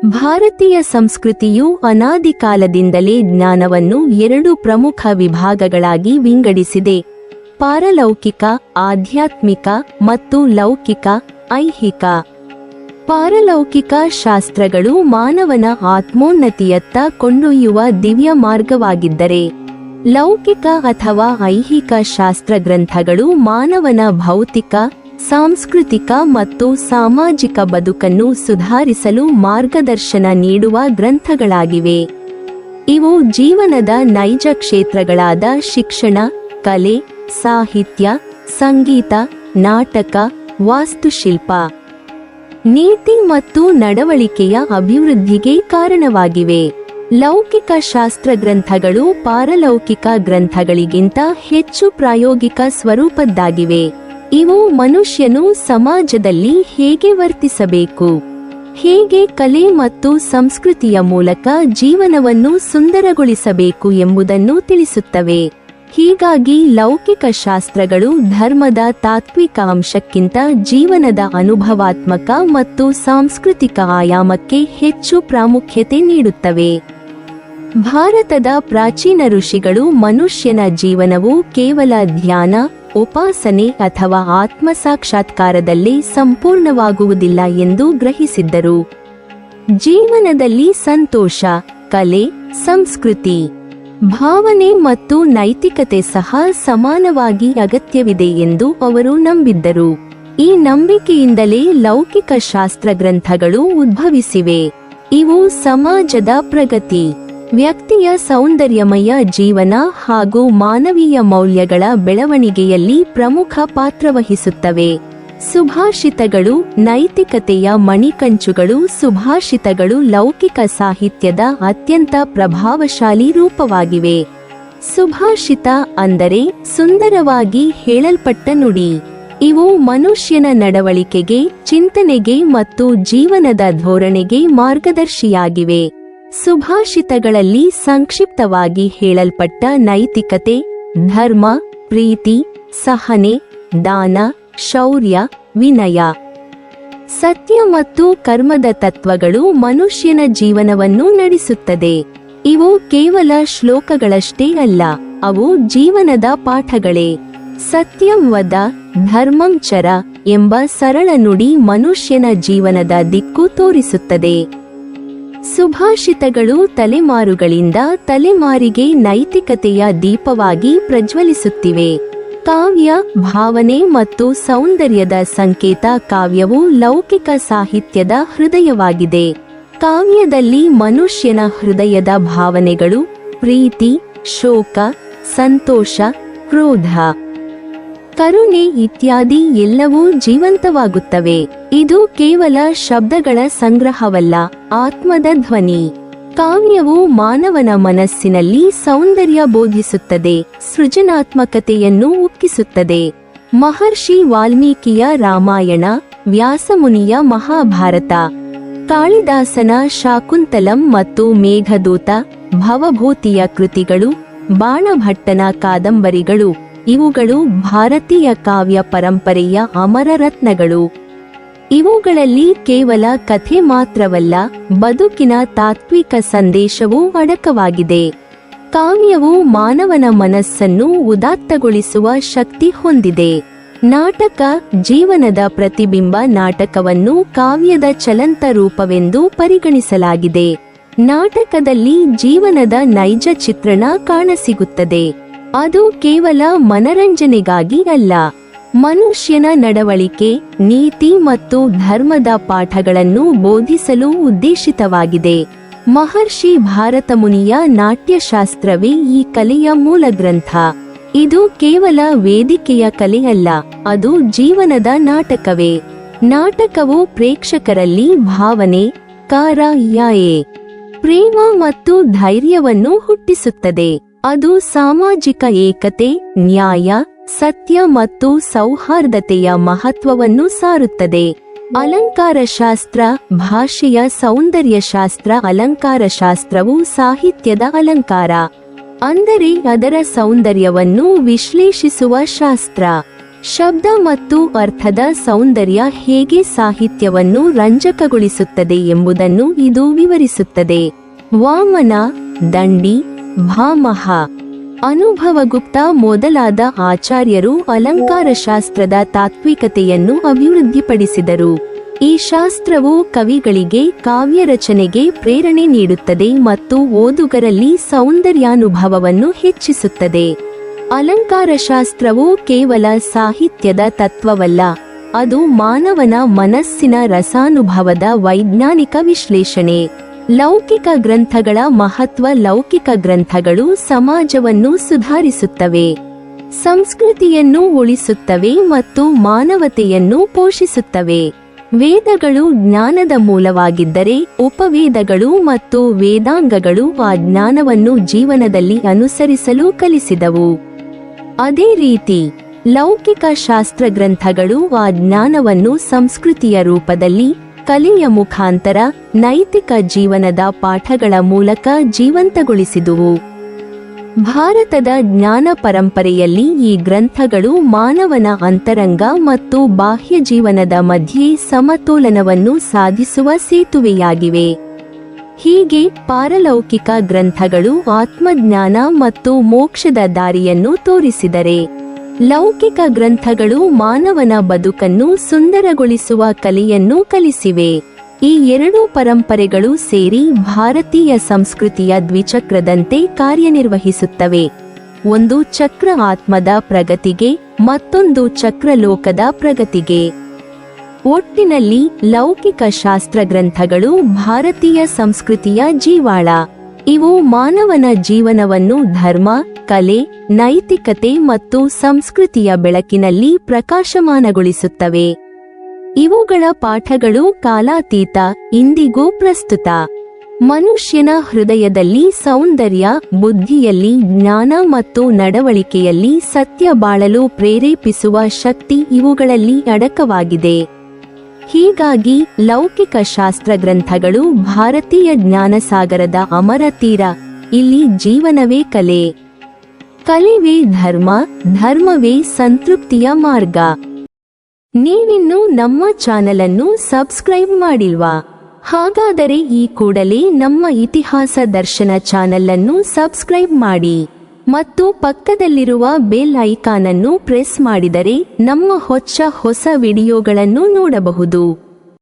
ಭಾರತೀಯ ಸಂಸ್ಕೃತಿಯು ಅನಾದಿ ಕಾಲದಿಂದಲೇ ಜ್ಞಾನವನ್ನು ಎರಡು ಪ್ರಮುಖ ವಿಭಾಗಗಳಾಗಿ ವಿಂಗಡಿಸಿದೆ. ಪಾರಲೌಕಿಕ, ಆಧ್ಯಾತ್ಮಿಕ ಮತ್ತು ಲೌಕಿಕ, ಐಹಿಕ. ಪಾರಲೌಕಿಕ ಶಾಸ್ತ್ರಗಳು ಮಾನವನ ಆತ್ಮೋನ್ನತಿಯತ್ತ ಕೊಂಡೊಯ್ಯುವ ದಿವ್ಯ ಮಾರ್ಗವಾಗಿದ್ದರೆ, ಲೌಕಿಕ ಅಥವಾ ಐಹಿಕ ಶಾಸ್ತ್ರ ಗ್ರಂಥಗಳು ಮಾನವನ ಭೌತಿಕ, ಸಾಂಸ್ಕೃತಿಕ ಮತ್ತು ಸಾಮಾಜಿಕ ಬದುಕನ್ನು ಸುಧಾರಿಸಲು ಮಾರ್ಗದರ್ಶನ ನೀಡುವ ಗ್ರಂಥಗಳಾಗಿವೆ. ಇವು ಜೀವನದ ನೈಜ ಕ್ಷೇತ್ರಗಳಾದ ಶಿಕ್ಷಣ, ಕಲೆ, ಸಾಹಿತ್ಯ, ಸಂಗೀತ, ನಾಟಕ, ವಾಸ್ತುಶಿಲ್ಪ, ನೀತಿ ಮತ್ತು ನಡವಳಿಕೆಯ ಅಭಿವೃದ್ಧಿಗೆ ಕಾರಣವಾಗಿವೆ. ಲೌಕಿಕ ಶಾಸ್ತ್ರ ಗ್ರಂಥಗಳು ಪಾರಲೌಕಿಕ ಗ್ರಂಥಗಳಿಗಿಂತ ಹೆಚ್ಚು ಪ್ರಾಯೋಗಿಕ ಸ್ವರೂಪದ್ದಾಗಿವೆ. ಇವು ಮನುಷ್ಯನು ಸಮಾಜದಲ್ಲಿ ಹೇಗೆ ವರ್ತಿಸಬೇಕು, ಹೇಗೆ ಕಲೆ ಮತ್ತು ಸಂಸ್ಕೃತಿಯ ಮೂಲಕ ಜೀವನವನ್ನು ಸುಂದರಗೊಳಿಸಬೇಕು ಎಂಬುದನ್ನು ತಿಳಿಸುತ್ತವೆ. ಹೀಗಾಗಿ ಲೌಕಿಕ ಶಾಸ್ತ್ರಗಳು ಧರ್ಮದ ತಾತ್ವಿಕ ಅಂಶಕ್ಕಿಂತ ಜೀವನದ ಅನುಭವಾತ್ಮಕ ಮತ್ತು ಸಾಂಸ್ಕೃತಿಕ ಆಯಾಮಕ್ಕೆ ಹೆಚ್ಚು ಪ್ರಾಮುಖ್ಯತೆ ನೀಡುತ್ತವೆ. ಭಾರತದ ಪ್ರಾಚೀನ ಋಷಿಗಳು ಮನುಷ್ಯನ ಜೀವನವು ಕೇವಲ ಧ್ಯಾನ, ಉಪಾಸನೆ ಅಥವಾ ಆತ್ಮಸಾಕ್ಷಾತ್ಕಾರದಲ್ಲಿ ಸಂಪೂರ್ಣವಾಗುವುದಿಲ್ಲ ಎಂದು ಗ್ರಹಿಸಿದ್ದರು. ಜೀವನದಲ್ಲಿ ಸಂತೋಷ, ಕಲೆ, ಸಂಸ್ಕೃತಿ, ಭಾವನೆ ಮತ್ತು ನೈತಿಕತೆ ಸಹ ಸಮಾನವಾಗಿ ಅಗತ್ಯವಿದೆ ಎಂದು ಅವರು ನಂಬಿದ್ದರು. ಈ ನಂಬಿಕೆಯಿಂದಲೇ ಲೌಕಿಕ ಶಾಸ್ತ್ರ ಗ್ರಂಥಗಳು ಉದ್ಭವಿಸಿವೆ. ಇವು ಸಮಾಜದ ಪ್ರಗತಿ, ವ್ಯಕ್ತಿಯ ಸೌಂದರ್ಯಮಯ ಜೀವನ ಹಾಗೂ ಮಾನವೀಯ ಮೌಲ್ಯಗಳ ಬೆಳವಣಿಗೆಯಲ್ಲಿ ಪ್ರಮುಖ ಪಾತ್ರವಹಿಸುತ್ತವೆ. ಸುಭಾಷಿತಗಳು, ನೈತಿಕತೆಯ ಮಣಿಕಂಚುಗಳು. ಸುಭಾಷಿತಗಳು ಲೌಕಿಕ ಸಾಹಿತ್ಯದ ಅತ್ಯಂತ ಪ್ರಭಾವಶಾಲಿ ರೂಪವಾಗಿವೆ. ಸುಭಾಷಿತ ಅಂದರೆ ಸುಂದರವಾಗಿ ಹೇಳಲ್ಪಟ್ಟ ನುಡಿ. ಇವು ಮನುಷ್ಯನ ನಡವಳಿಕೆಗೆ, ಚಿಂತನೆಗೆ ಮತ್ತು ಜೀವನದ ಧೋರಣೆಗೆ ಮಾರ್ಗದರ್ಶಿಯಾಗಿವೆ. ಸುಭಾಷಿತಗಳಲ್ಲಿ ಸಂಕ್ಷಿಪ್ತವಾಗಿ ಹೇಳಲ್ಪಟ್ಟ ನೈತಿಕತೆ, ಧರ್ಮ, ಪ್ರೀತಿ, ಸಹನೆ, ದಾನ, ಶೌರ್ಯ, ವಿನಯ, ಸತ್ಯ ಮತ್ತು ಕರ್ಮದ ತತ್ವಗಳು ಮನುಷ್ಯನ ಜೀವನವನ್ನು ನಡೆಸುತ್ತದೆ. ಇವು ಕೇವಲ ಶ್ಲೋಕಗಳಷ್ಟೇ ಅಲ್ಲ, ಅವು ಜೀವನದ ಪಾಠಗಳೇ. ಸತ್ಯಂ ವದ ಧರ್ಮಂ ಚರ ಎಂಬ ಸರಳ ನುಡಿ ಮನುಷ್ಯನ ಜೀವನದ ದಿಕ್ಕು ತೋರಿಸುತ್ತದೆ. ಸುಭಾಷಿತಗಳು ತಲೆಮಾರುಗಳಿಂದ ತಲೆಮಾರಿಗೆ ನೈತಿಕತೆಯ ದೀಪವಾಗಿ ಪ್ರಜ್ವಲಿಸುತ್ತಿವೆ. ಕಾವ್ಯ, ಭಾವನೆ ಮತ್ತು ಸೌಂದರ್ಯದ ಸಂಕೇತ. ಕಾವ್ಯವು ಲೌಕಿಕ ಸಾಹಿತ್ಯದ ಹೃದಯವಾಗಿದೆ. ಕಾವ್ಯದಲ್ಲಿ ಮನುಷ್ಯನ ಹೃದಯದ ಭಾವನೆಗಳು, ಪ್ರೀತಿ, ಶೋಕ, ಸಂತೋಷ, ಕ್ರೋಧ, ಕರುಣೆ ಇತ್ಯಾದಿ ಎಲ್ಲವೂ ಜೀವಂತವಾಗುತ್ತವೆ. ಇದು ಕೇವಲ ಶಬ್ದಗಳ ಸಂಗ್ರಹವಲ್ಲ, ಆತ್ಮದ ಧ್ವನಿ. ಕಾವ್ಯವು ಮಾನವನ ಮನಸ್ಸಿನಲ್ಲಿ ಸೌಂದರ್ಯ ಬೋಧಿಸುತ್ತದೆ, ಸೃಜನಾತ್ಮಕತೆಯನ್ನು ಉಕ್ಕಿಸುತ್ತದೆ. ಮಹರ್ಷಿ ವಾಲ್ಮೀಕಿಯ ರಾಮಾಯಣ, ವ್ಯಾಸಮುನಿಯ ಮಹಾಭಾರತ, ಕಾಳಿದಾಸನ ಶಾಕುಂತಲಂ ಮತ್ತು ಮೇಘದೂತ, ಭವಭೂತಿಯ ಕೃತಿಗಳು, ಬಾಣಭಟ್ಟನ ಕಾದಂಬರಿಗಳು ಇವುಗಳು ಭಾರತೀಯ ಕಾವ್ಯ ಪರಂಪರೆಯ ಅಮರ ರತ್ನಗಳು. ಇವುಗಳಲ್ಲಿ ಕೇವಲ ಕಥೆ ಮಾತ್ರವಲ್ಲ, ಬದುಕಿನ ತಾತ್ವಿಕ ಸಂದೇಶವೂ ಅಡಕವಾಗಿದೆ. ಕಾವ್ಯವು ಮಾನವನ ಮನಸ್ಸನ್ನು ಉದಾತ್ತಗೊಳಿಸುವ ಶಕ್ತಿ ಹೊಂದಿದೆ. ನಾಟಕ, ಜೀವನದ ಪ್ರತಿಬಿಂಬ. ನಾಟಕವನ್ನು ಕಾವ್ಯದ ಚಲಂತ ರೂಪವೆಂದು ಪರಿಗಣಿಸಲಾಗಿದೆ. ನಾಟಕದಲ್ಲಿ ಜೀವನದ ನೈಜ ಚಿತ್ರಣ ಕಾಣಸಿಗುತ್ತದೆ. ಅದು ಕೇವಲ ಮನರಂಜನೆಗಾಗಿ ಅಲ್ಲ, ಮನುಷ್ಯನ ನಡವಳಿಕೆ, ನೀತಿ ಮತ್ತು ಧರ್ಮದ ಪಾಠಗಳನ್ನು ಬೋಧಿಸಲು ಉದ್ದೇಶಿತವಾಗಿದೆ. ಮಹರ್ಷಿ ಭಾರತಮುನಿಯ ನಾಟ್ಯಶಾಸ್ತ್ರವೇ ಈ ಕಲೆಯ ಮೂಲ ಗ್ರಂಥ. ಇದು ಕೇವಲ ವೇದಿಕೆಯ ಕಲೆ ಅಲ್ಲ, ಅದು ಜೀವನದ ನಾಟಕವೇ. ನಾಟಕವು ಪ್ರೇಕ್ಷಕರಲ್ಲಿ ಭಾವನೆ, ಕಾರಾಯೆ, ಪ್ರೇಮ ಮತ್ತು ಧೈರ್ಯವನ್ನು ಹುಟ್ಟಿಸುತ್ತದೆ. ಅದು ಸಾಮಾಜಿಕ ಏಕತೆ, ನ್ಯಾಯ, ಸತ್ಯ ಮತ್ತು ಸೌಹಾರ್ದತೆಯ ಮಹತ್ವವನ್ನು ಸಾರುತ್ತದೆ. ಅಲಂಕಾರಶಾಸ್ತ್ರ, ಭಾಷೆಯ ಸೌಂದರ್ಯಶಾಸ್ತ್ರ. ಅಲಂಕಾರಶಾಸ್ತ್ರವು ಸಾಹಿತ್ಯದ ಅಲಂಕಾರ, ಅಂದರೆ ಅದರ ಸೌಂದರ್ಯವನ್ನು ವಿಶ್ಲೇಷಿಸುವ ಶಾಸ್ತ್ರ. ಶಬ್ದ ಮತ್ತು ಅರ್ಥದ ಸೌಂದರ್ಯ ಹೇಗೆ ಸಾಹಿತ್ಯವನ್ನು ರಂಜಕಗೊಳಿಸುತ್ತದೆ ಎಂಬುದನ್ನು ಇದು ವಿವರಿಸುತ್ತದೆ. ವಾಮನ, ದಂಡಿ, ಭಾಮಹ, ಅನುಭವಗುಪ್ತ ಮೊದಲಾದ ಆಚಾರ್ಯರು ಅಲಂಕಾರಶಾಸ್ತ್ರದ ತಾತ್ವಿಕತೆಯನ್ನು ಅಭಿವೃದ್ಧಿಪಡಿಸಿದರು. ಈ ಶಾಸ್ತ್ರವು ಕವಿಗಳಿಗೆ ಕಾವ್ಯ ರಚನೆಗೆ ಪ್ರೇರಣೆ ನೀಡುತ್ತದೆ ಮತ್ತು ಓದುಗರಲ್ಲಿ ಸೌಂದರ್ಯಾನುಭವವನ್ನು ಹೆಚ್ಚಿಸುತ್ತದೆ. ಅಲಂಕಾರಶಾಸ್ತ್ರವು ಕೇವಲ ಸಾಹಿತ್ಯದ ತತ್ವವಲ್ಲ, ಅದು ಮಾನವನ ಮನಸ್ಸಿನ ರಸಾನುಭವದ ವೈಜ್ಞಾನಿಕ ವಿಶ್ಲೇಷಣೆ. ಲೌಕಿಕ ಗ್ರಂಥಗಳ ಮಹತ್ವ. ಲೌಕಿಕ ಗ್ರಂಥಗಳು ಸಮಾಜವನ್ನು ಸುಧಾರಿಸುತ್ತವೆ, ಸಂಸ್ಕೃತಿಯನ್ನು ಉಳಿಸುತ್ತವೆ ಮತ್ತು ಮಾನವತೆಯನ್ನು ಪೋಷಿಸುತ್ತವೆ. ವೇದಗಳು ಜ್ಞಾನದ ಮೂಲವಾಗಿದ್ದರೆ, ಉಪವೇದಗಳು ಮತ್ತು ವೇದಾಂಗಗಳು ಆ ಜ್ಞಾನವನ್ನು ಜೀವನದಲ್ಲಿ ಅನುಸರಿಸಲು ಕಲಿಸಿದವು. ಅದೇ ರೀತಿ ಲೌಕಿಕ ಶಾಸ್ತ್ರಗ್ರಂಥಗಳು ಆ ಜ್ಞಾನವನ್ನು ಸಂಸ್ಕೃತಿಯ ರೂಪದಲ್ಲಿ, ಕಲೆಯ ಮುಖಾಂತರ, ನೈತಿಕ ಜೀವನದ ಪಾಠಗಳ ಮೂಲಕ ಜೀವಂತಗೊಳಿಸಿದುವು. ಭಾರತದ ಜ್ಞಾನ ಪರಂಪರೆಯಲ್ಲಿ ಈ ಗ್ರಂಥಗಳು ಮಾನವನ ಅಂತರಂಗ ಮತ್ತು ಬಾಹ್ಯ ಜೀವನದ ಮಧ್ಯೆ ಸಮತೋಲನವನ್ನು ಸಾಧಿಸುವ ಸೇತುವೆಯಾಗಿವೆ. ಹೀಗೆ ಪಾರಲೌಕಿಕ ಗ್ರಂಥಗಳು ಆತ್ಮಜ್ಞಾನ ಮತ್ತು ಮೋಕ್ಷದ ದಾರಿಯನ್ನು ತೋರಿಸಿದರೆ, ಲೌಕಿಕ ಗ್ರಂಥಗಳು ಮಾನವನ ಬದುಕನ್ನು ಸುಂದರಗೊಳಿಸುವ ಕಲೆಯನ್ನು ಕಲಿಸಿವೆ. ಈ ಎರಡೂ ಪರಂಪರೆಗಳು ಸೇರಿ ಭಾರತೀಯ ಸಂಸ್ಕೃತಿಯ ದ್ವಿಚಕ್ರದಂತೆ ಕಾರ್ಯನಿರ್ವಹಿಸುತ್ತವೆ. ಒಂದು ಚಕ್ರ ಆತ್ಮದ ಪ್ರಗತಿಗೆ, ಮತ್ತೊಂದು ಚಕ್ರ ಲೋಕದ ಪ್ರಗತಿಗೆ. ಒಟ್ಟಿನಲ್ಲಿ ಲೌಕಿಕ ಶಾಸ್ತ್ರಗ್ರಂಥಗಳು ಭಾರತೀಯ ಸಂಸ್ಕೃತಿಯ ಜೀವಾಳ. ಇವು ಮಾನವನ ಜೀವನವನ್ನು ಧರ್ಮ, ಕಲೆ, ನೈತಿಕತೆ ಮತ್ತು ಸಂಸ್ಕೃತಿಯ ಬೆಳಕಿನಲ್ಲಿ ಪ್ರಕಾಶಮಾನಗೊಳಿಸುತ್ತವೆ. ಇವುಗಳ ಪಾಠಗಳು ಕಾಲಾತೀತ, ಇಂದಿಗೂ ಪ್ರಸ್ತುತ. ಮನುಷ್ಯನ ಹೃದಯದಲ್ಲಿ ಸೌಂದರ್ಯ, ಬುದ್ಧಿಯಲ್ಲಿ ಜ್ಞಾನ ಮತ್ತು ನಡವಳಿಕೆಯಲ್ಲಿ ಸತ್ಯ ಬಾಳಲು ಪ್ರೇರೇಪಿಸುವ ಶಕ್ತಿ ಇವುಗಳಲ್ಲಿ ಅಡಕವಾಗಿದೆ. ಹೀಗಾಗಿ ಲೌಕಿಕ ಶಾಸ್ತ್ರಗ್ರಂಥಗಳು ಭಾರತೀಯ ಜ್ಞಾನಸಾಗರದ ಅಮರ ತೀರ. ಇಲ್ಲಿ ಜೀವನವೇ ಕಲೆ, ಕಲೆವೇ ಧರ್ಮ, ಧರ್ಮವೇ ಸಂತೃಪ್ತಿಯ ಮಾರ್ಗ. ನೀವಿನ್ನೂ ನಮ್ಮ ಚಾನಲನ್ನು ಸಬ್ಸ್ಕ್ರೈಬ್ ಮಾಡಿಲ್ವಾ? ಹಾಗಾದರೆ ಈ ಕೂಡಲೇ ನಮ್ಮ ಇತಿಹಾಸ ದರ್ಶನ ಚಾನಲನ್ನು ಸಬ್ಸ್ಕ್ರೈಬ್ ಮಾಡಿ ಮತ್ತು ಪಕ್ಕದಲ್ಲಿರುವ ಬೆಲ್ ಐಕಾನ್ ಅನ್ನು ಪ್ರೆಸ್ ಮಾಡಿದರೆ ನಮ್ಮ ಹೊಸ ವಿಡಿಯೋಗಳನ್ನು ನೋಡಬಹುದು.